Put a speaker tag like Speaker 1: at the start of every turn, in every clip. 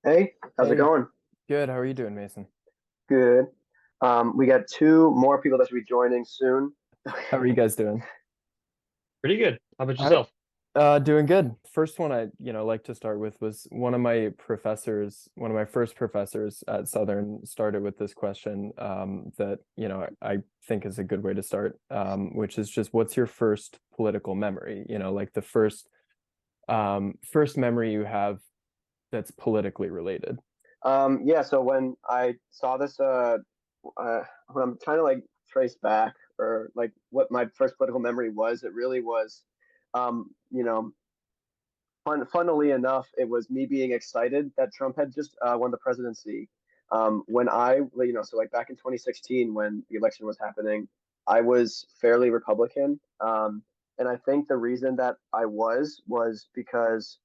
Speaker 1: Hey, how's it
Speaker 2: Hey,
Speaker 1: going?
Speaker 2: good. How are you doing, Mason?
Speaker 1: Good. We got two more people that should be joining soon.
Speaker 2: How are you guys doing?
Speaker 3: Pretty good. How about
Speaker 2: How,
Speaker 3: yourself?
Speaker 2: doing good. First one I, like to start with was one of my professors, one of my first professors at Southern started with this question that, I think is a good way to start, which is just what's your first political memory? Like the first memory you have that's politically related.
Speaker 1: Yeah, so when I saw this, when I'm trying to like trace back or like what my first political memory was, it really was, um, you know, funnily enough, it was me being excited that Trump had just won the presidency. When so like back in 2016, when the election was happening, I was fairly Republican. And I think the reason that I was because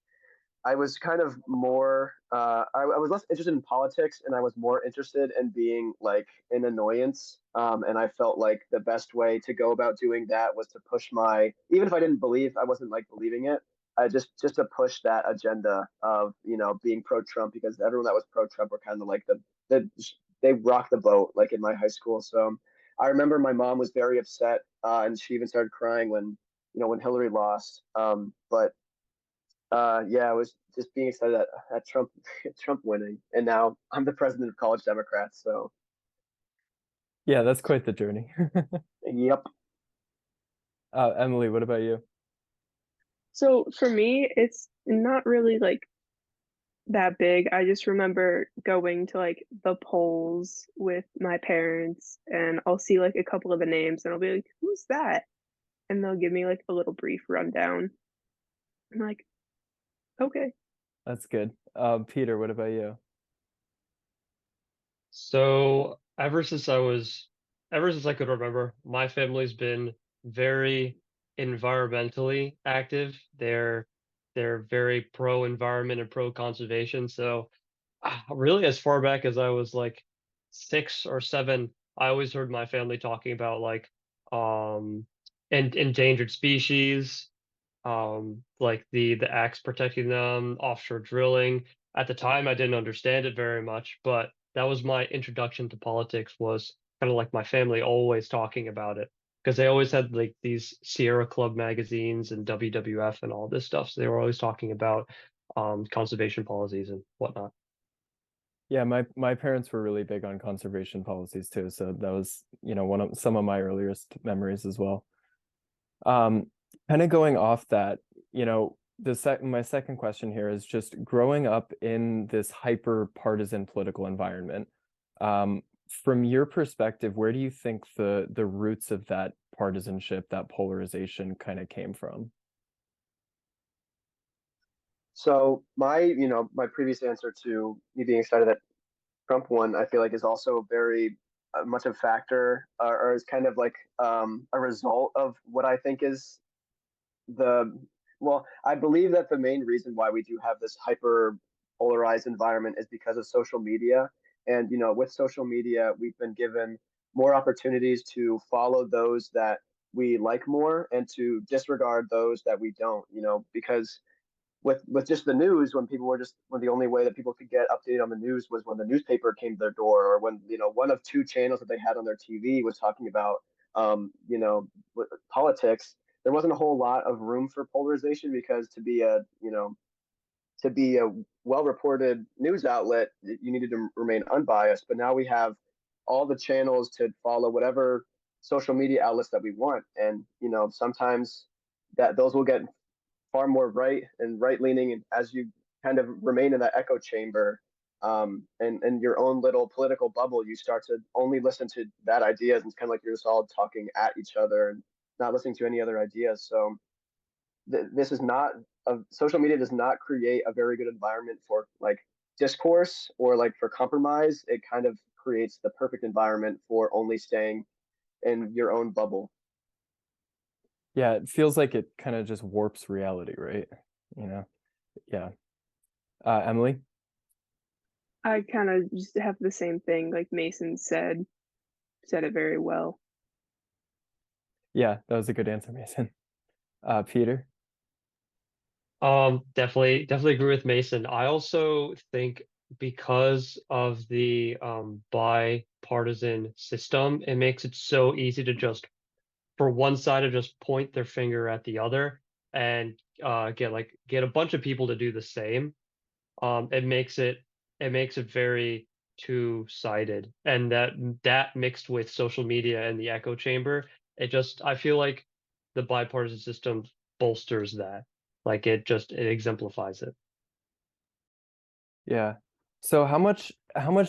Speaker 1: I was kind of more, I was less interested in politics and I was more interested in being like an annoyance. And I felt like the best way to go about doing that was to push even if I didn't believe, I wasn't like believing it. I just to push that agenda of, being pro-Trump because everyone that was pro-Trump were kind of like the, they rocked the boat like in my high school. So I remember my mom was very upset and she even started crying when Hillary lost. But yeah, I was just being excited at Trump Trump winning, and now I'm the president of College Democrats. So,
Speaker 2: Yeah, that's quite the journey.
Speaker 1: yep.
Speaker 2: Emily, what about you?
Speaker 4: So for me, it's not really like that big. I just remember going to like the polls with my parents and I'll see like a couple of the names and I'll be like, who's that? And they'll give me like a little brief rundown. I'm like, okay.
Speaker 2: That's good. Peter, what about you?
Speaker 3: So ever since I could remember, my family's been very environmentally active. They're very pro environment and pro conservation. So really, as far back as I was like 6 or 7, I always heard my family talking about like um endangered species, like the acts protecting them, offshore drilling. At the time, I didn't understand it very much, but that was my introduction to politics, was kind of like my family always talking about it because they always had like these Sierra Club magazines and WWF and all this stuff. So they were always talking about conservation policies and whatnot.
Speaker 2: Yeah, my parents were really big on conservation policies too, so that was, one of some of my earliest memories as well. Um, Kind of going off that, my second question here is just growing up in this hyper partisan political environment. From your perspective, where do you think the roots of that partisanship, that polarization kind of came from?
Speaker 1: So my previous answer to me being excited that Trump won, I feel like is also very much a factor or is kind of like a result of what I think is the well, I believe that the main reason why we do have this hyper polarized environment is because of social media. And with social media, we've been given more opportunities to follow those that we like more and to disregard those that we don't, because with just the news, when the only way that people could get updated on the news was when the newspaper came to their door, or when one of two channels that they had on their TV was talking about um you know politics. There wasn't a whole lot of room for polarization because to be a well reported news outlet, you needed to remain unbiased. But now we have all the channels to follow whatever social media outlets that we want, and sometimes that those will get far more right leaning, and as you kind of remain in that echo chamber, and your own little political bubble, you start to only listen to that ideas, and it's kind of like you're just all talking at each other and not listening to any other ideas. So this is not social media does not create a very good environment for like discourse or like for compromise. It kind of creates the perfect environment for only staying in your own bubble.
Speaker 2: Yeah, it feels like it kind of just warps reality, right? You know? Yeah. Emily?
Speaker 4: I kind of just have the same thing like Mason said it very well.
Speaker 2: Yeah, that was a good answer, Mason. Peter?
Speaker 3: Definitely agree with Mason. I also think because of the bipartisan system, it makes it so easy to just for one side to just point their finger at the other and get a bunch of people to do the same. It makes it very two-sided, and that mixed with social media and the echo chamber, I feel like the bipartisan system bolsters that. Like it exemplifies it.
Speaker 2: Yeah. So how much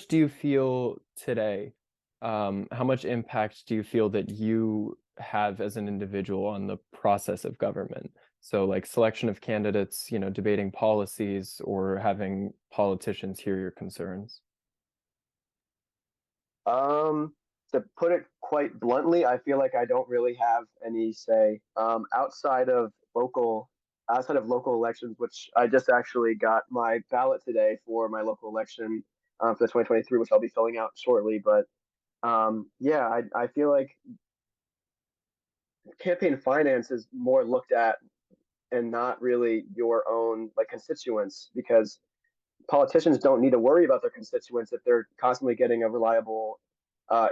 Speaker 2: do you feel today? How much impact do you feel that you have as an individual on the process of government? So like selection of candidates, debating policies or having politicians hear your concerns.
Speaker 1: Um, to put it quite bluntly, I feel like I don't really have any say outside of local elections, which I just actually got my ballot today for my local election for the 2023, which I'll be filling out shortly. But yeah, I feel like campaign finance is more looked at and not really your own like constituents because politicians don't need to worry about their constituents if they're constantly getting a reliable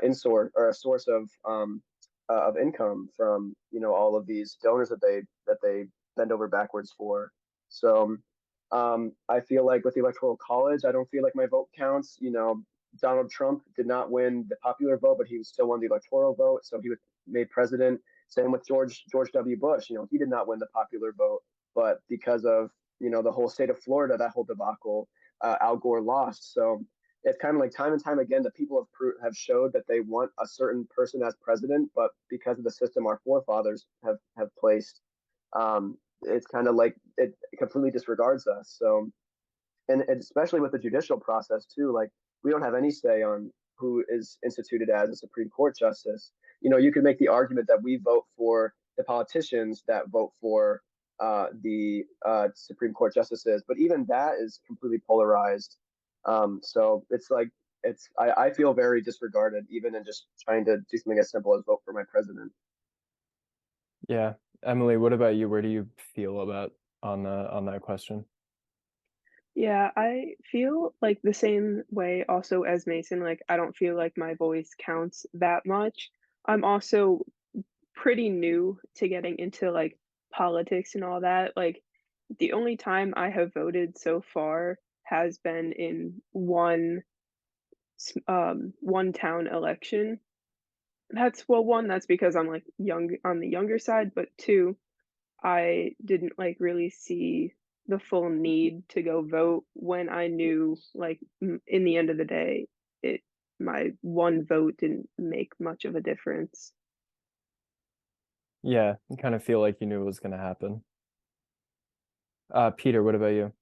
Speaker 1: in-source or a source of income from all of these donors that they bend over backwards for. So I feel like with the electoral college, I don't feel like my vote counts. Donald Trump did not win the popular vote, but he still won the electoral vote, so he was made president. Same with George W. Bush. He did not win the popular vote, but because of the whole state of Florida, that whole debacle, Al Gore lost. So it's kind of like time and time again that people have showed that they want a certain person as president, but because of the system our forefathers have placed, it's kind of like it completely disregards us. So, and especially with the judicial process too, like we don't have any say on who is instituted as a Supreme Court justice. You could make the argument that we vote for the politicians that vote for the Supreme Court justices, but even that is completely polarized. So it's like I feel very disregarded even in just trying to do something as simple as vote for my president.
Speaker 2: Yeah. Emily, what about you? Where do you feel about on that question?
Speaker 4: Yeah, I feel like the same way also as Mason. Like, I don't feel like my voice counts that much. I'm also pretty new to getting into like politics and all that. Like, the only time I have voted so far has been in one town election. One, that's because I'm like young on the younger side, but two, I didn't like really see the full need to go vote when I knew like in the end of the day, it my one vote didn't make much of a difference.
Speaker 2: Yeah, you kind of feel like you knew it was going to happen. Peter, what about you?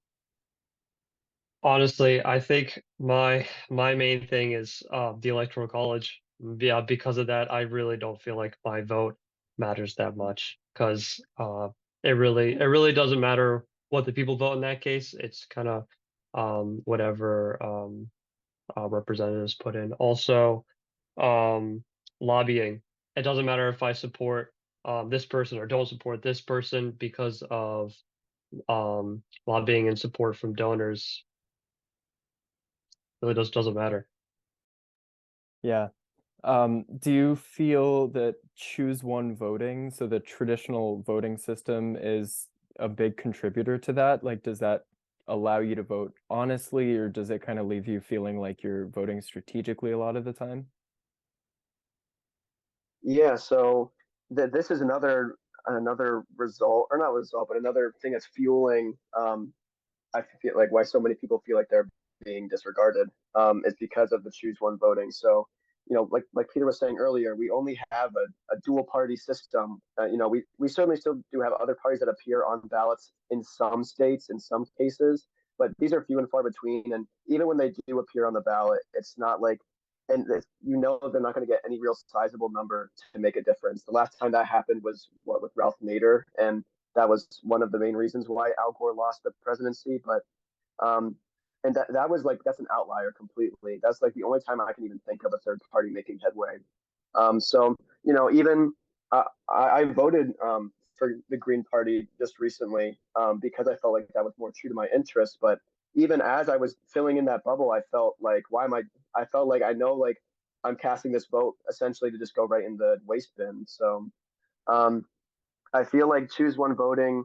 Speaker 3: Honestly, I think my main thing is the electoral college. Yeah, because of that, I really don't feel like my vote matters that much because it really doesn't matter what the people vote in that case. It's kind of whatever representatives put in. Also, um, lobbying. It doesn't matter if I support this person or don't support this person because of lobbying and support from donors really doesn't matter.
Speaker 2: Yeah. Do you feel that choose one voting, so the traditional voting system is a big contributor to that? Like, does that allow you to vote honestly, or does it kind of leave you feeling like you're voting strategically a lot of the time?
Speaker 1: Yeah, so this is another result, or not result, but another thing that's fueling I feel like why so many people feel like they're being disregarded is because of the choose one voting. So, like Peter was saying earlier, we only have a dual party system. We certainly still do have other parties that appear on ballots in some states, in some cases, but these are few and far between. And even when they do appear on the ballot, it's not like, and they're not going to get any real sizable number to make a difference. The last time that happened was with Ralph Nader, and that was one of the main reasons why Al Gore lost the presidency. But um, and that was like that's an outlier completely. That's like the only time I can even think of a third party making headway. So even I voted for the Green Party just recently because I felt like that was more true to my interests. But even as I was filling in that bubble, I felt like, why am I felt like I know like I'm casting this vote essentially to just go right in the waste bin. So um, I feel like choose one voting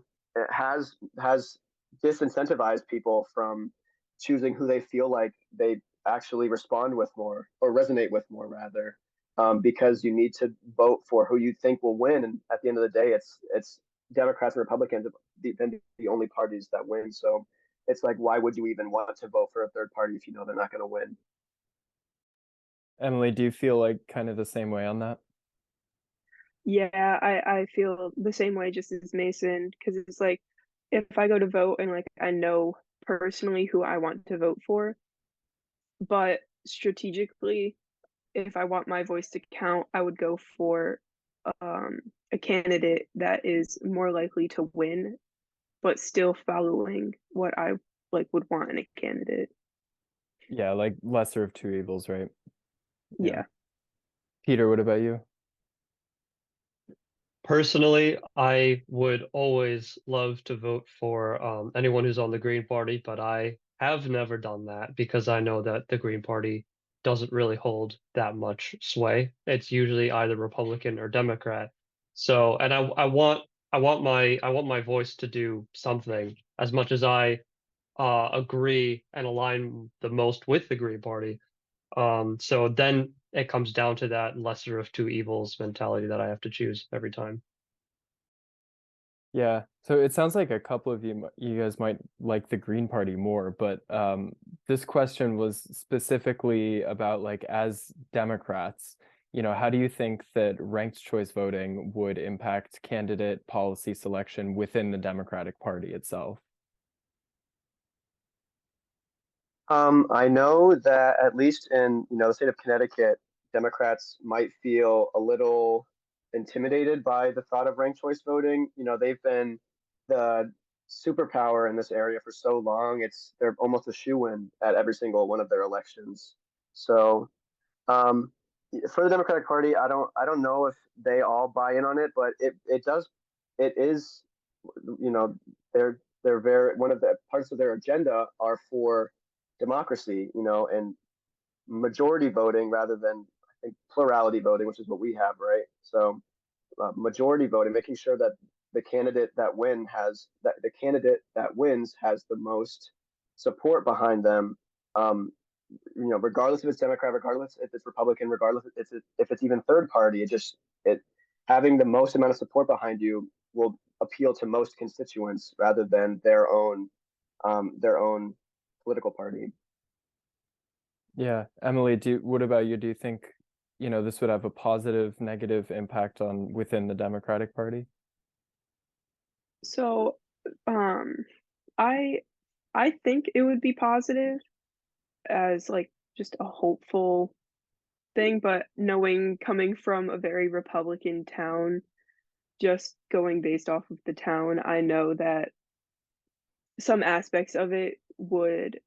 Speaker 1: has disincentivized people from choosing who they feel like they actually respond with more or resonate with more rather, because you need to vote for who you think will win. And at the end of the day, it's Democrats and Republicans have been the only parties that win. So it's like, why would you even want to vote for a third party if you know they're not going to win?
Speaker 2: Emily, do you feel like kind of the same way on that?
Speaker 4: Yeah, I feel the same way just as Mason, because it's like if I go to vote and like I know personally who I want to vote for, but strategically, if I want my voice to count, I would go for um, a candidate that is more likely to win, but still following what I like would want in a candidate.
Speaker 2: Yeah, like lesser of two evils, right? Yeah.
Speaker 4: Yeah.
Speaker 2: Peter, what about you?
Speaker 3: Personally, I would always love to vote for anyone who's on the Green Party, but I have never done that because I know that the Green Party doesn't really hold that much sway. It's usually either Republican or Democrat. So, and I want my voice to do something as much as I agree and align the most with the Green Party. So then it comes down to that lesser of two evils mentality that I have to choose every time.
Speaker 2: Yeah. So it sounds like a couple of you guys might like the Green Party more, but this question was specifically about like as Democrats, how do you think that ranked choice voting would impact candidate policy selection within the Democratic Party itself?
Speaker 1: I know that at least in the state of Connecticut, Democrats might feel a little intimidated by the thought of ranked choice voting. They've been the superpower in this area for so long. They're almost a shoe-in at every single one of their elections. So um, for the Democratic Party, I don't know if they all buy in on it, but it is you know they're very one of the parts of their agenda are for democracy, and majority voting rather than I think plurality voting, which is what we have, right? So majority voting, making sure that the candidate that wins has the most support behind them. Um, regardless if it's Democrat, regardless if it's Republican, regardless if it's even third party, it having the most amount of support behind you will appeal to most constituents rather than their own political party.
Speaker 2: Yeah. Emily, what about you? Do you think, this would have a positive, negative impact on within the Democratic Party?
Speaker 4: So, um, I I think it would be positive as like just a hopeful thing, but knowing coming from a very Republican town, just going based off of the town, I know that some aspects of it would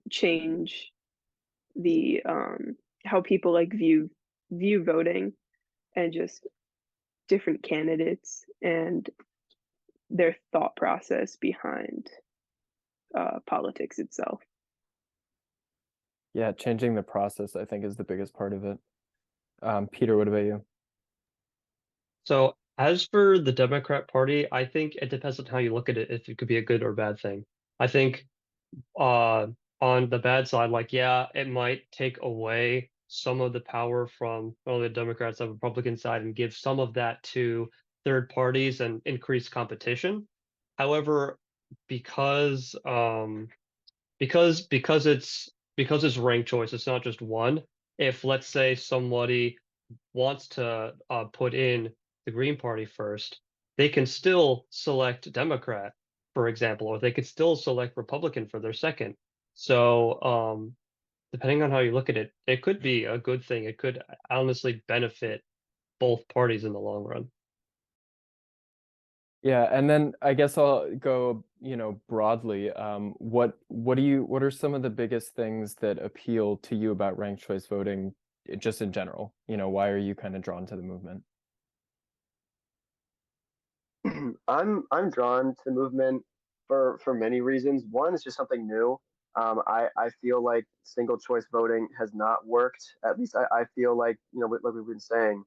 Speaker 4: change the how people like view voting and just different candidates and their thought process behind politics itself.
Speaker 2: Yeah, changing the process, I think, is the biggest part of it. Peter, what about you?
Speaker 3: So as for the Democrat Party, I think it depends on how you look at it, if it could be a good or bad thing. I think uh on the bad side, like yeah, it might take away some of the power from well, the Democrats and Republican side and give some of that to third parties and increase competition. However, because because it's ranked choice, it's not just one. If let's say somebody wants to put in the Green Party first, they can still select Democrat, for example, or they could still select Republican for their second. So, depending on how you look at it, it could be a good thing. It could honestly benefit both parties in the long run.
Speaker 2: Yeah, and then I guess I'll go, broadly. What are some of the biggest things that appeal to you about ranked choice voting, just in general? Why are you kind of drawn to the movement?
Speaker 1: I'm drawn to the movement for many reasons. One is just something new. I feel like single choice voting has not worked. At least I feel like, like we've been saying,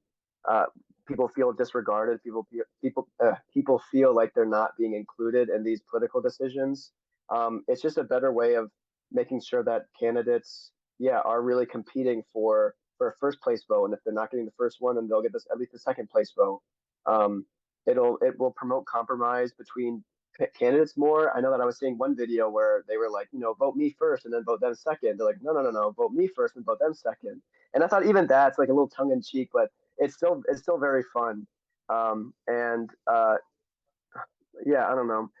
Speaker 1: uh, people feel disregarded. People feel like they're not being included in these political decisions. It's just a better way of making sure that candidates, yeah, are really competing for a first place vote. And if they're not getting the first one, then they'll get this at least the second place vote. Um, it will promote compromise between candidates more. I know that I was seeing one video where they were like, vote me first and then vote them second. They're like, no, no, no, no, vote me first and vote them second. And I thought even that's like a little tongue in cheek, but it's still very fun. And yeah, I don't know.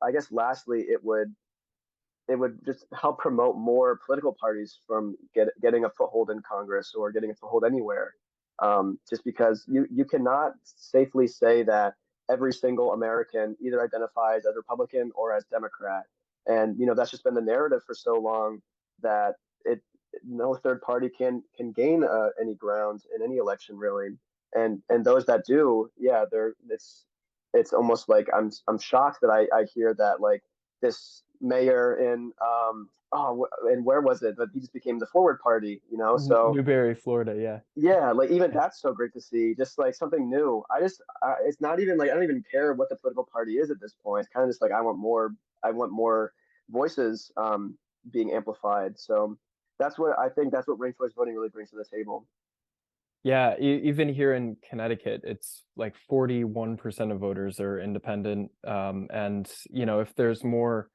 Speaker 1: I guess lastly, it would just help promote more political parties from getting a foothold in Congress or getting a foothold anywhere. Just because you cannot safely say that every single American either identifies as Republican or as Democrat, and that's just been the narrative for so long that it no third party can gain any ground in any election really, and those that do, yeah, it's almost like I'm shocked that I hear that like this mayor in and where was it? But he just became the Forward Party, So
Speaker 2: Newberry, Florida. Yeah.
Speaker 1: yeah, like even
Speaker 2: Yeah.
Speaker 1: that's so great to see, just like something new. It's not even like I don't even care what the political party is at this point. It's kind of just like I want more voices being amplified. So that's what ranked choice voting really brings to the table.
Speaker 2: Yeah, even here in Connecticut, it's like 41% of voters are independent. And if there's more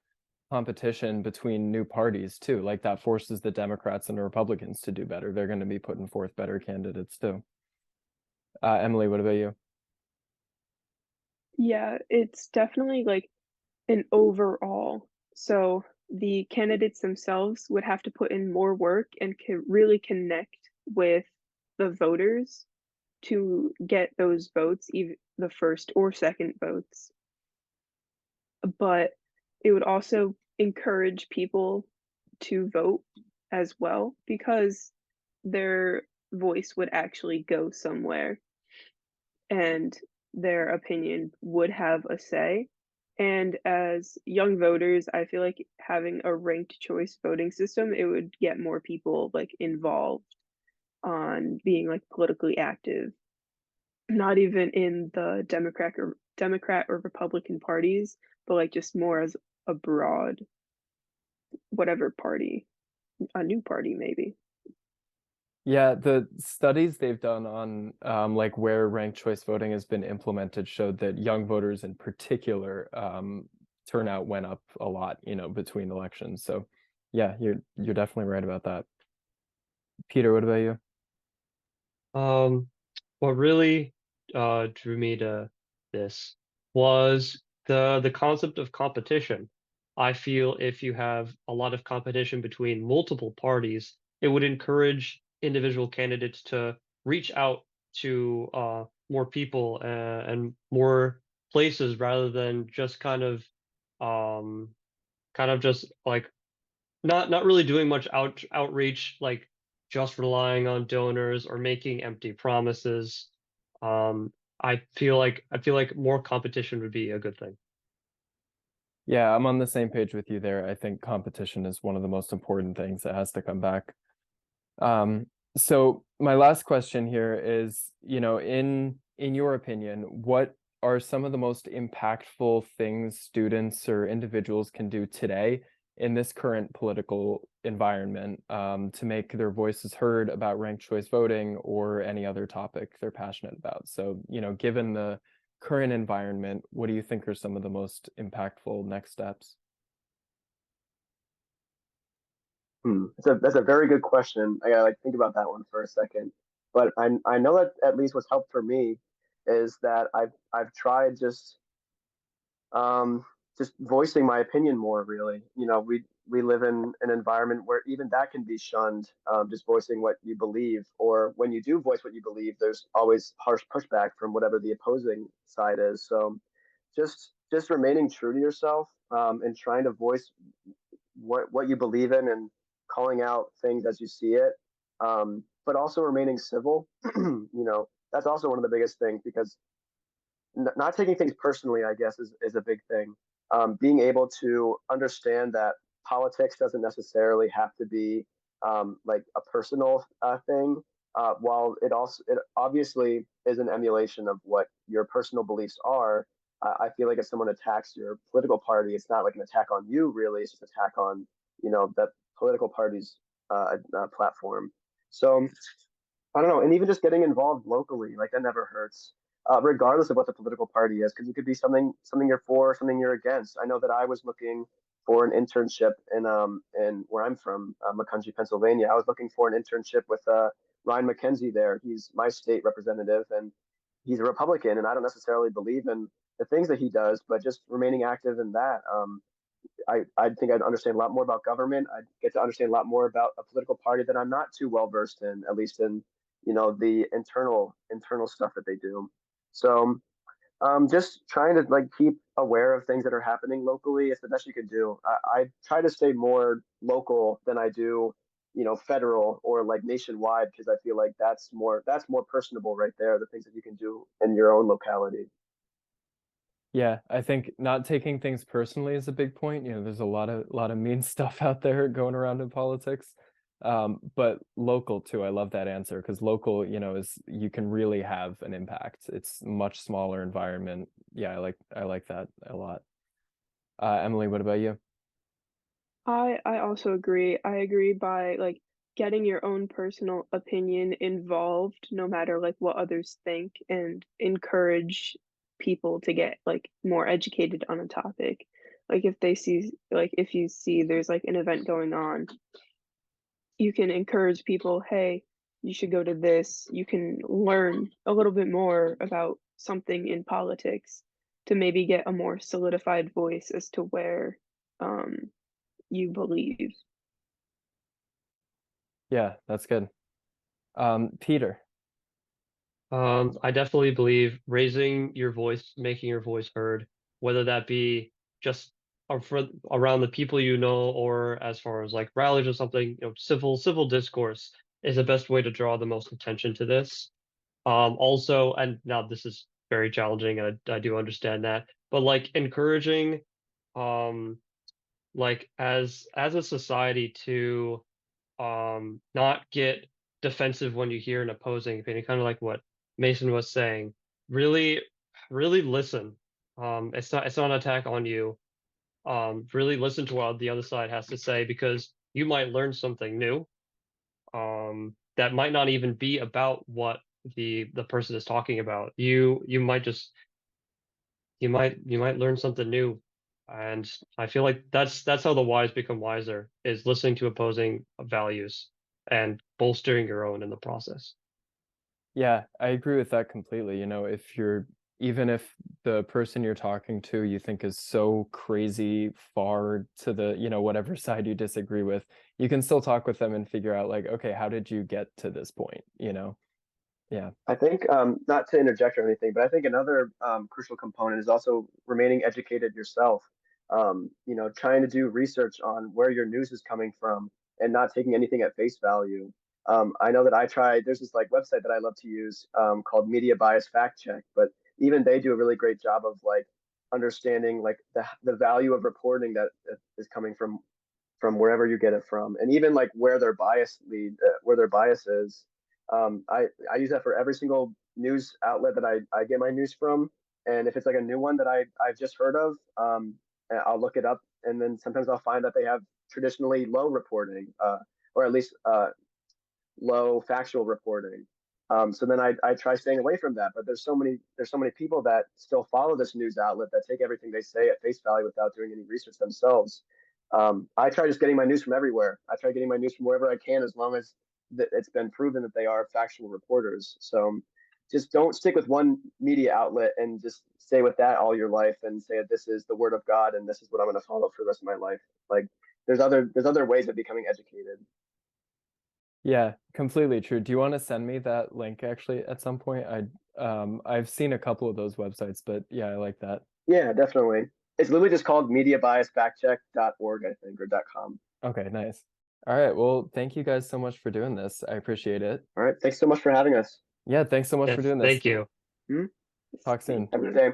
Speaker 2: competition between new parties too, like that forces the Democrats and the Republicans to do better. They're going to be putting forth better candidates too. Emily, what about you?
Speaker 4: Yeah, it's definitely like an overall. So the candidates themselves would have to put in more work and really connect with the voters to get those votes, even the first or second votes. But it would also encourage people to vote as well because their voice would actually go somewhere and their opinion would have a say. And as young voters, I feel like having a ranked choice voting system, it would get more people like involved on being like politically active, not even in the Democrat or Republican parties, but like just more as a broad whatever party, a new party maybe.
Speaker 2: Yeah, the studies they've done on like where ranked choice voting has been implemented showed that young voters in particular turnout went up a lot, between elections. So yeah, you're definitely right about that. Peter, what about you?
Speaker 3: Um, what really drew me to this was the concept of competition. I feel if you have a lot of competition between multiple parties, it would encourage individual candidates to reach out to more people and more places rather than just um, kind of just like not really doing much outreach, like just relying on donors or making empty promises. I feel like more competition would be a good thing.
Speaker 2: Yeah, I'm on the same page with you there. I think competition is one of the most important things that has to come back. So my last question here is, in your opinion, what are some of the most impactful things students or individuals can do today in this current political environment to make their voices heard about ranked choice voting or any other topic they're passionate about? So, given the current environment, what do you think are some of the most impactful next steps?
Speaker 1: That's a very good question. I gotta like think about that one for a second. But I know that at least what's helped for me is that I've tried um just voicing my opinion more really. We live in an environment where even that can be shunned, just voicing what you believe, or when you do voice what you believe, there's always harsh pushback from whatever the opposing side is. So just remaining true to yourself, and trying to voice what you believe in and calling out things as you see it, but also remaining civil. That's also one of the biggest things because not taking things personally, I guess, is a big thing. being able to understand that politics doesn't necessarily have to be like a personal thing. While it obviously is an emulation of what your personal beliefs are, I feel like if someone attacks your political party, it's not like an attack on you, really. It's just an attack on, that political party's platform. So I don't know, and even just getting involved locally, like that never hurts, regardless of what the political party is, because it could be something you're for, something you're against. I know that I was looking for an internship in where I'm from, Macungie, Pennsylvania. I was looking for an internship with Ryan McKenzie there. He's my state representative, and he's a Republican, and I don't necessarily believe in the things that he does, but just remaining active in that. I think I'd understand a lot more about government. I'd get to understand a lot more about a political party that I'm not too well versed in, at least in the internal stuff that they do. So just trying to like keep aware of things that are happening locally is the best you can do. I try to stay more local than I do, federal or like nationwide, because I feel like that's more personable right there. The things that you can do in your own locality.
Speaker 2: Yeah, I think not taking things personally is a big point. There's a lot of mean stuff out there going around in politics. But local too, I love that answer, because local, is you can really have an impact. It's much smaller environment. Yeah, I like that a lot. Emily, what about you?
Speaker 4: I also agree. I agree by like getting your own personal opinion involved, no matter like what others think, and encourage people to get like more educated on a topic. Like if you see there's like an event going on, you can encourage people, hey, you should go to this. You can learn a little bit more about something in politics to maybe get a more solidified voice as to where um you believe.
Speaker 2: Yeah, that's good. Peter.
Speaker 3: I definitely believe raising your voice, making your voice heard, whether that be just around the people you know, or as far as like rallies or something, civil discourse is the best way to draw the most attention to this. Also, and now this is very challenging, and I do understand that, but like encouraging, um, like as a society to not get defensive when you hear an opposing opinion, kind of like what Mason was saying. Really, really listen. It's not an attack on you. Really listen to what the other side has to say, because you might learn something new. That might not even be about what the person is talking about. You might just you might learn something new. And I feel like that's how the wise become wiser, is listening to opposing values and bolstering your own in the process.
Speaker 2: Yeah, I agree with that completely. Even if the person you're talking to you think is so crazy far to the, whatever side you disagree with, you can still talk with them and figure out like, okay, how did you get to this point? Yeah.
Speaker 1: I think, not to interject or anything, but I think another crucial component is also remaining educated yourself. Trying to do research on where your news is coming from and not taking anything at face value. I know that there's this like website that I love to use called Media Bias Fact Check, but even they do a really great job of like understanding like the value of reporting that is coming from wherever you get it from, and even like where their bias is. I use that for every single news outlet that I get my news from, and if it's like a new one that I've just heard of, I'll look it up, and then sometimes I'll find that they have traditionally low reporting, or at least low factual reporting. So then I try staying away from that. But there's so many people that still follow this news outlet that take everything they say at face value without doing any research themselves. I try just getting my news from everywhere. I try getting my news from wherever I can, as long as it's been proven that they are factual reporters. So just don't stick with one media outlet and just stay with that all your life and say that this is the word of God and this is what I'm going to follow for the rest of my life. Like there's other ways of becoming educated.
Speaker 2: Yeah, completely true. Do you want to send me that link actually at some point? I've seen a couple of those websites, but yeah, I like that.
Speaker 1: Yeah, definitely. It's literally just called mediabiasfactcheck.org, I think, or .com.
Speaker 2: Okay, nice. All right, well, thank you guys so much for doing this. I appreciate it.
Speaker 1: All right. Thanks so much for having us.
Speaker 2: Yeah, thanks so much for
Speaker 3: Yes,
Speaker 2: doing this.
Speaker 3: thank you.
Speaker 1: Hmm?
Speaker 2: Talk soon.
Speaker 1: Have a good day.